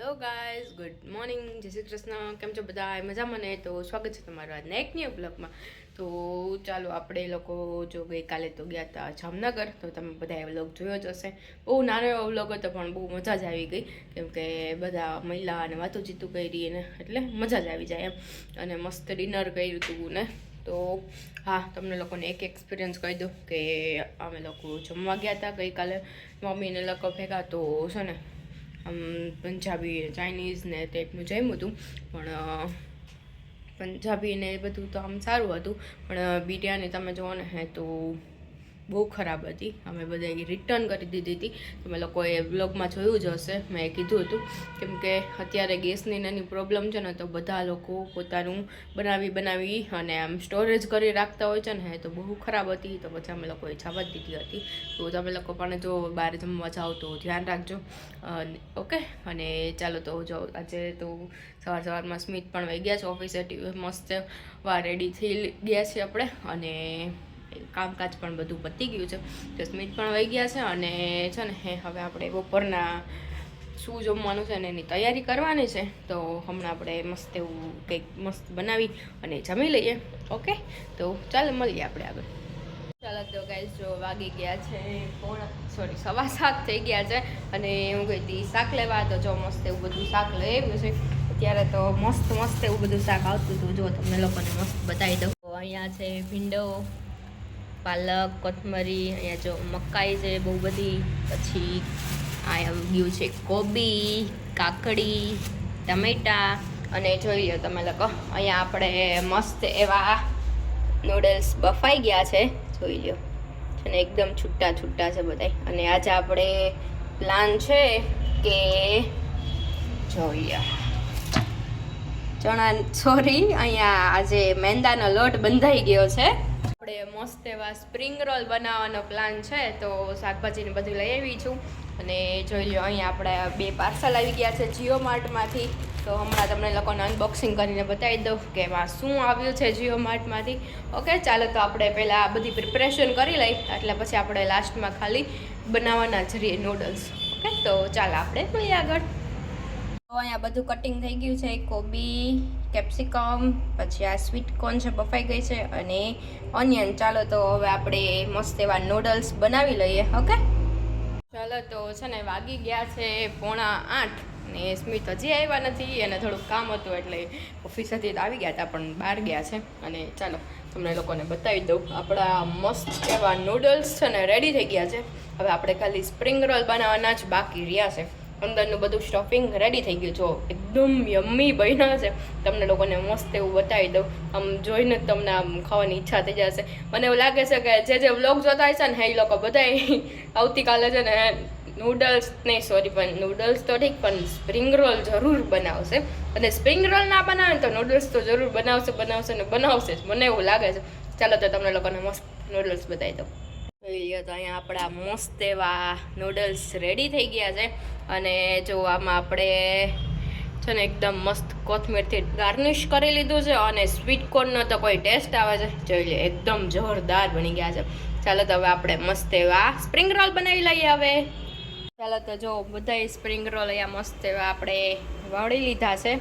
Hello guys, good morning, જય શ્રી કૃષ્ણ. કેમ છો બધા? મજામાં ને? તો સ્વાગત છે તમારું આજના એક ન્યૂ બ્લોગમાં. તો ચાલો, આપણે લોકો જો ગઈકાલે તો ગયા હતા જામનગર, તો તમે બધા વ્લોગ જોયો જ હશે. બહુ નાનો એવો વ્લોગ હતો પણ બહુ મજા જ આવી ગઈ, કેમ કે બધા મહિલા અને વાતોચીતું કરી ને એટલે મજા જ આવી જાય એમ. અને મસ્ત ડિનર કર્યું હતું ને. તો હા, તમને લોકોને એક એક્સપિરિયન્સ કહી દઉં કે અમે લોકો જમવા ગયા હતા ગઈકાલે મમ્મીને લોકો ભેગા. તો છે ને પંજાબી ચાઇનીઝ ને ટાઈપનું જમ્યું હતું, પણ પંજાબી ને એ બધું તો આમ સારું હતું, પણ બિરયાની તમે જુઓ ને હે તો બહુ ખરાબ હતી. અમે બધા રિટર્ન કરી દીધી હતી. તમે લોકોએ બ્લોગમાં જોયું જ હશે, મેં કીધું હતું, કેમ કે અત્યારે ગેસની નાની પ્રોબ્લેમ છે ને, તો બધા લોકો પોતાનું બનાવી અને આમ સ્ટોરેજ કરી રાખતા હોય છે ને, તો બહુ ખરાબ હતી. તો પછી અમે લોકોએ જવા જ દીધી હતી. તો તમે લોકો પણ જો બહાર જમવા જાઓ તો ધ્યાન રાખજો, ઓકે. અને ચાલો, તો જો આજે તો સવારમાં સ્મિત પણ વહી ગયા છે ઓફિસે, મસ્ત રેડી થઈ ગયા છે આપણે, અને કામકાજ પણ બધું પતી ગયું છે. તો સ્મિત પણ વહી ગયા છે, અને છે ને હવે આપણે બપોરના શું જમવાનું છે ને એની તૈયારી કરવાની છે. તો હમણાં આપણે મસ્ત એવું કંઈક મસ્ત બનાવી અને જમી લઈએ, ઓકે. તો ચાલો, મળીએ આપણે આગળ. ચાલો તો ગાઈસ, જો વાગી ગયા છે 7:15 થઈ ગયા છે, અને હું ગઈ હતી શાક લેવા. તો જો મસ્ત એવું બધું શાક લઈ આવ્યું છે. અત્યારે તો મસ્ત એવું બધું શાક આવતું હતું, જો તમને લોકોને મસ્ત બતાવી દઉં. અહીંયા છે ભીંડો, પાલક, કોથમરી, અહીંયા જો મકાઈ છે બહુ બધી, પછી અહીંયા ગયું છે કોબી, કાકડી, ટમેટા, અને જોઈ લો તમે લોકો અહીંયા આપણે મસ્ત એવા નૂડલ્સ બફાઈ ગયા છે, જોઈ લો. અને એકદમ છૂટા છે બધા. અને આજે આપણે પ્લાન છે કે જોઈ લો અહીંયા આજે મેંદાનો લોટ બંધાઈ ગયો છે. આપણે મસ્ત એવા સ્પ્રિંગ રોલ બનાવવાનો પ્લાન છે. તો શાકભાજીને બધું લઈ આવી છું, અને જોઈ લો અહીંયા આપણે 2 પાર્સલ આવી ગયા છે જીઓ માર્ટમાંથી. તો હમણાં તમને લોકોને અનબોક્સિંગ કરીને બતાવી દઉં કે એમાં શું આવ્યું છે જીઓ માર્ટમાંથી, ઓકે. ચાલો, તો આપણે પહેલાં બધી પ્રિપરેશન કરી લઈ, એટલે પછી આપણે લાસ્ટમાં ખાલી બનાવવાના જ રહીએ નૂડલ્સ, ઓકે. તો ચાલો, આપણે મળીએ આગળ. તો અહીંયા બધું કટિંગ થઈ ગયું છે, કોબી, કેપ્સિકમ, પછી આ સ્વીટ કોર્ન છે બફાઈ ગઈ છે, અને ઓનિયન. ચાલો, તો હવે આપણે મસ્ત એવા નૂડલ્સ બનાવી લઈએ, ઓકે. ચાલો, તો છે ને વાગી ગયા છે 7:45, ને સ્મિત હજી આવ્યા નથી, અને થોડુંક કામ હતું એટલે ઓફિસેથી તો આવી ગયા હતા, પણ બહાર ગયા છે. અને ચાલો, તમને લોકોને બતાવી દઉં, આપણા મસ્ત એવા નૂડલ્સ છે ને રેડી થઈ ગયા છે. હવે આપણે ખાલી સ્પ્રિંગ રોલ બનાવવાના જ બાકી રહ્યા છે. અંદરનું બધું સ્ટફિંગ રેડી થઈ ગયું, જો એકદમ યમ્મી બન્યા છે. તમને લોકોને મસ્ત એવું બતાવી દઉં, આમ જોઈને જ તમને આમ ખાવાની ઈચ્છા થઈ જશે. મને એવું લાગે છે કે જે વ્લોગ જોતા હોય છે ને એ લોકો બધા આવતીકાલે છે ને નૂડલ્સ પણ નૂડલ્સ તો ઠીક, પણ સ્પ્રિંગ રોલ જરૂર બનાવશે. અને સ્પ્રિંગ રોલ ના બનાવે તો નૂડલ્સ તો જરૂર બનાવશે જ, મને એવું લાગે છે. ચાલો, તો તમને લોકોને મસ્ત નૂડલ્સ બતાવી દઉં. તો અહીંયા આપણા મસ્ત એવા નૂડલ્સ રેડી થઈ ગયા છે. અને જો આમાં આપણે છે ને એકદમ મસ્ત કોથમીરથી ગાર્નિશ કરી લીધું છે, અને સ્વીટ કોર્નનો તો કોઈ ટેસ્ટ આવે છે, જોઈ લે એકદમ જોરદાર બની ગયા છે. ચાલો, તો હવે આપણે મસ્ત એવા સ્પ્રિંગ રોલ બનાવી લઈએ હવે. ચાલો, તો જો બધા સ્પ્રિંગ રોલ અહીંયા મસ્ત એવા આપણે વળી લીધા છે.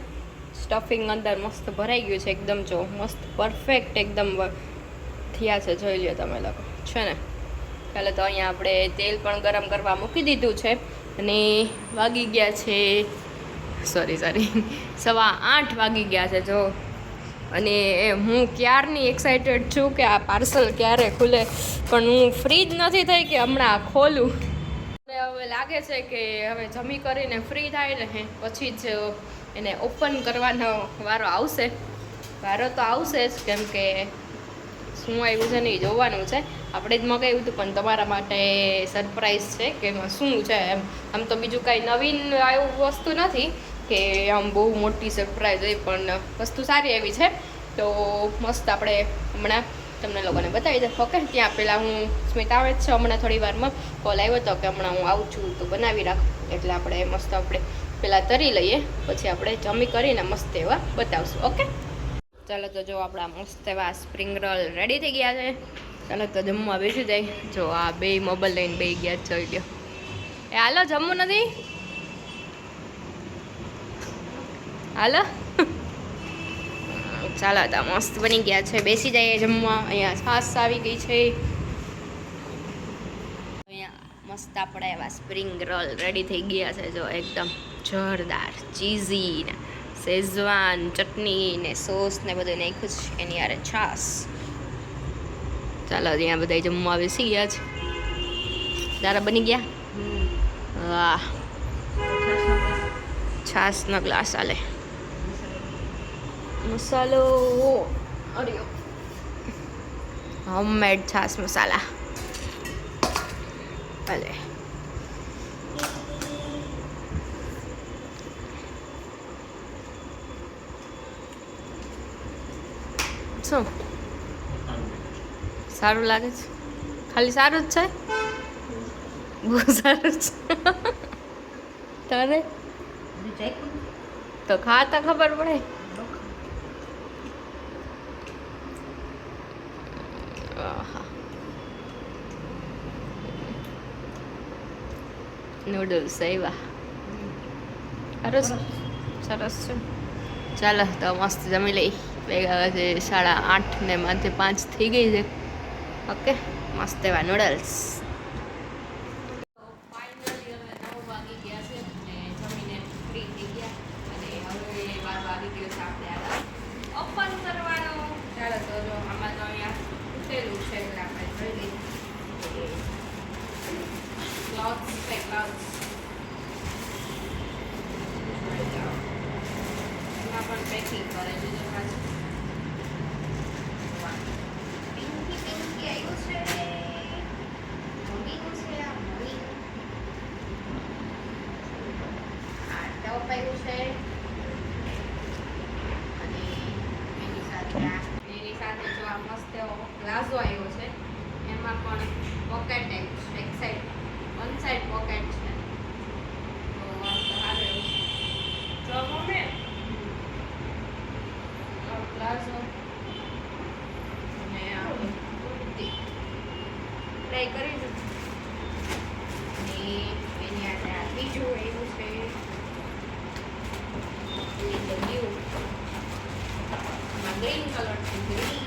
સ્ટફિંગ અંદર મસ્ત ભરાઈ ગયું છે, એકદમ જો મસ્ત પરફેક્ટ એકદમ થયા છે, જોઈ લો તમે લોકો છે ને. ચાલો, તો અહીંયા આપણે તેલ પણ ગરમ કરવા મૂકી દીધું છે, અને વાગી ગયા છે 8:15 વાગી ગયા છે જો. અને હું ક્યારની એક્સાઇટેડ છું કે આ પાર્સલ ક્યારે ખુલે, પણ હું ફ્રી જ નથી થઈ કે હમણાં ખોલું. હવે લાગે છે કે હવે જમી કરીને ફ્રી થાય ને પછી જ એને ઓપન કરવાનો વારો આવશે. વારો તો આવશે જ, કેમ કે શું આવ્યું છે ને એ જોવાનું છે. આપણે જ મગાવ્યું હતું, પણ તમારા માટે સરપ્રાઈઝ છે કે એમાં શું છે એમ. આમ તો બીજું કાંઈ નવીન એવું વસ્તુ નથી કે આમ બહુ મોટી સરપ્રાઈઝ હોય, પણ વસ્તુ સારી એવી છે. તો મસ્ત આપણે હમણાં તમને લોકોને બતાવી દઉં, ઓકે. ત્યાં પહેલાં હું સ્મિત આવે જ છે હમણાં થોડી વારમાં, કોલ આવ્યો હતો કે હમણાં હું આવું છું તો બનાવી રાખ. એટલે આપણે મસ્ત આપણે પહેલાં તરી લઈએ, પછી આપણે જમી કરીને મસ્ત એવા બતાવશું, ઓકે. ચાલો, તો જો આપણા મસ્ત એવા સ્પ્રિંગ રોલ રેડી થઈ ગયા છે. ચાલો, તો જમવા બેસી જાય. જો આ 2 મોબાઈલ લઈને બેસી ગયા, જોઈ લો. હાલો, જમવું નથી? હાલો ચાલો તો મસ્ત બની ગયા છે. બેસી જઈએ જમવા. અહીંયા છાશ આવી ગઈ છે. અહીંયા મસ્ત આપણે એવા સ્પ્રિંગ રોલ રેડી થઈ ગયા છે. જો એકદમ જોરદાર ચીઝી ને શેઝવાન ચટણી ને સોસ ને બધું નાખ્યું છે. એની યારે છાશ. ચાલો અહીંયા બધા જમવા બેસી ગયા છે. તારા બની ગયા? વાહ, છાશનો ગ્લાસ આલે. મસાલો અરે હોમમેડ છાશ મસાલા ભલે. શું સારું લાગે છે? ખાલી સારું જ છે? બહુ સારું છે. તારે તો ખાતા ખબર પડે. નૂડલ્સ આવ્યા. સરસ સરસ છે. ચાલો તો મસ્ત જમી લઈ. ભેગા છે 8:30 ને માથે 5 થઈ ગઈ છે. ઓકે, મસ્ત એવા નૂડલ્સ. ફાઇનલી હવે 9 વાગી ગયા છે ને જમીને ફ્રી થઈ ગયા અને હવે 12 વાગી ગયો છે. આપણે આ ઓપન કરવાનો. ચાલો તો જો આમાં તો અહીંયા ઉતરેલું છે એટલે આપણે જોઈ લઈએ. ક્લોથ્સ છે ક્લોથ્સ. એમાં પણ પેકિંગ કરેલું છે પાછું. પ્લાઝો આવ્યો છે. એમાં પણ પોકેટ ટાઈપ છે. એક સાઈડ વન સાઈડ પોકેટ છે. તો આમ તો સારું એવું છે. જો મમ્મી પ્લાઝો અને કુર્તી ટ્રાય કરી દઉં. અને એની આજે આ બીજું એવું છે. ગ્રીન કલર છે. ગ્રીન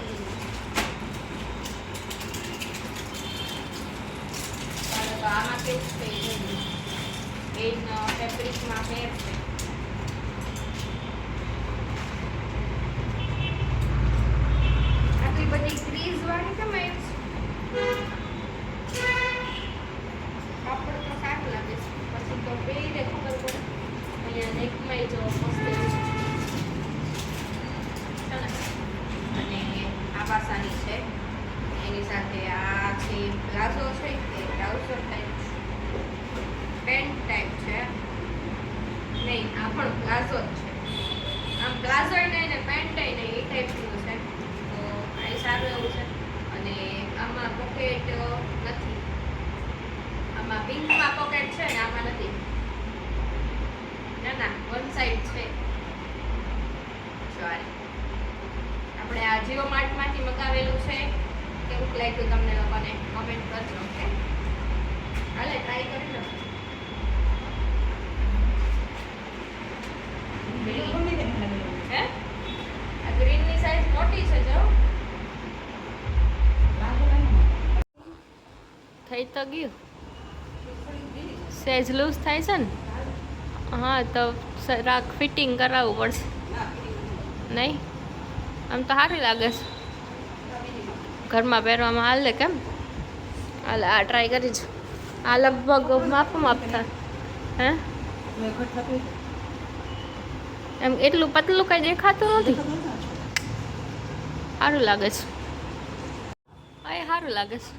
તો આમાં કેવું છે એ ફેબ્રિકમાં ફેર છે. આટલી બધી ક્રીઝ વાળી કેમ આવી છે? કાપડ તો સારું લાગે છે. પછી તો પહેરીને ખબર પડે. અહીંયા નેકમાં જો મસ્ત છે અને આ પાસાની છે. એની સાથે આ છે પ્લાઝો છે કે ટ્રાઉઝર ટાઈપ પેન્ટ ટાઈપ છે. નહીં, આ પણ પ્લાઝો જ છે. આમ પ્લાઝો નહીં ને પેન્ટ નહીં એ ટાઈપનું છે. તો આ સારું એવું છે. અને આમાં પોકેટ નથી. આમાં પિંકમાં પોકેટ છે ને આમાં નથી. ના ના, વન સાઈડ છે. સોરી, આપણે આ જીઓ માર્ટમાંથી મગાવેલું છે. કેવું લાગ્યું તમને લોકોને કમેન્ટ કરજો. ઓકે, હાલે ટ્રાય કરી લો. હે આ ગ્રીનની સાઈઝ મોટી છે. જો થઈ તો ગયું. સાઈઝ લૂઝ થાય છે ને? હા, તો રાખ ફિટિંગ કરાવવું પડશે. નહીં, આમ તો સારી લાગે છે. ઘરમાં પહેરવામાં હાલે કેમ? હાલે આ ટ્રાય કરી છે. આ લગભગ માપ થાય. હે એમ એટલું પતલું કઈ દેખાતું નથી. સારું લાગે છે. હા, એ સારું લાગે છે.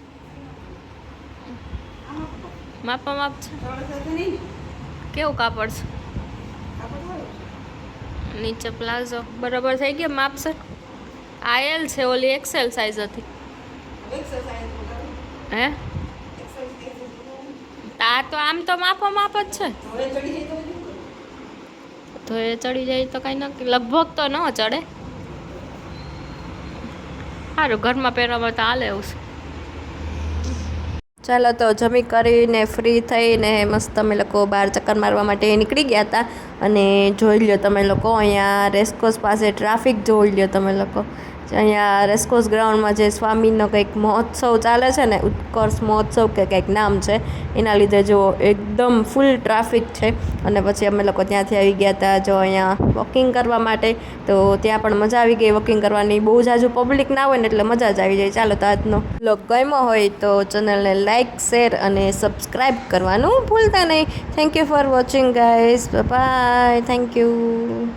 માપા માપ છે. કેવું કાપડ છે? નીચે પ્લાઝો બરાબર થઈ ગયા માપ છે. આ એલ છે, ઓલી એક્સેલ સાઈઝ હતી. હે આ તો આમ તો માપો માપ જ છે. તો એ ચડી જાય તો કાંઈ નક્કી. લગભગ તો ન ચડે. સારું, ઘરમાં પહેરવામાં તો હાલે એવું છે. ચાલો તો જમી કરીને ફ્રી થઈને મસ્ત અમે લોકો બહાર ચક્કર મારવા માટે નીકળી ગયા હતા. અને જોઈ લો તમે લોકો અહીંયા રેસકોર્સ પાસે ટ્રાફિક જોઈ લો તમે લોકો. અહીંયા રેસકોર્સ ગ્રાઉન્ડમાં જે સ્વામીનો કંઈક મહોત્સવ ચાલે છે ને, ઉત્કર્ષ મહોત્સવ કે કંઈક નામ છે, એના લીધે જો એકદમ ફૂલ ટ્રાફિક છે. અને પછી અમે લોકો ત્યાંથી આવી ગયા હતા જો અહીંયા વોકિંગ કરવા માટે. તો ત્યાં પણ મજા આવી ગઈ વોકિંગ કરવાની. બહુ જાજુ પબ્લિક ના હોય ને એટલે મજા જ આવી જાય. ચાલો તો આજનો બ્લોગ ગમ્યો હોય તો ચેનલને લાઇક, શેર અને સબસ્ક્રાઈબ કરવાનું ભૂલતા નહીં. Thank you for watching guys. Bye, thank you.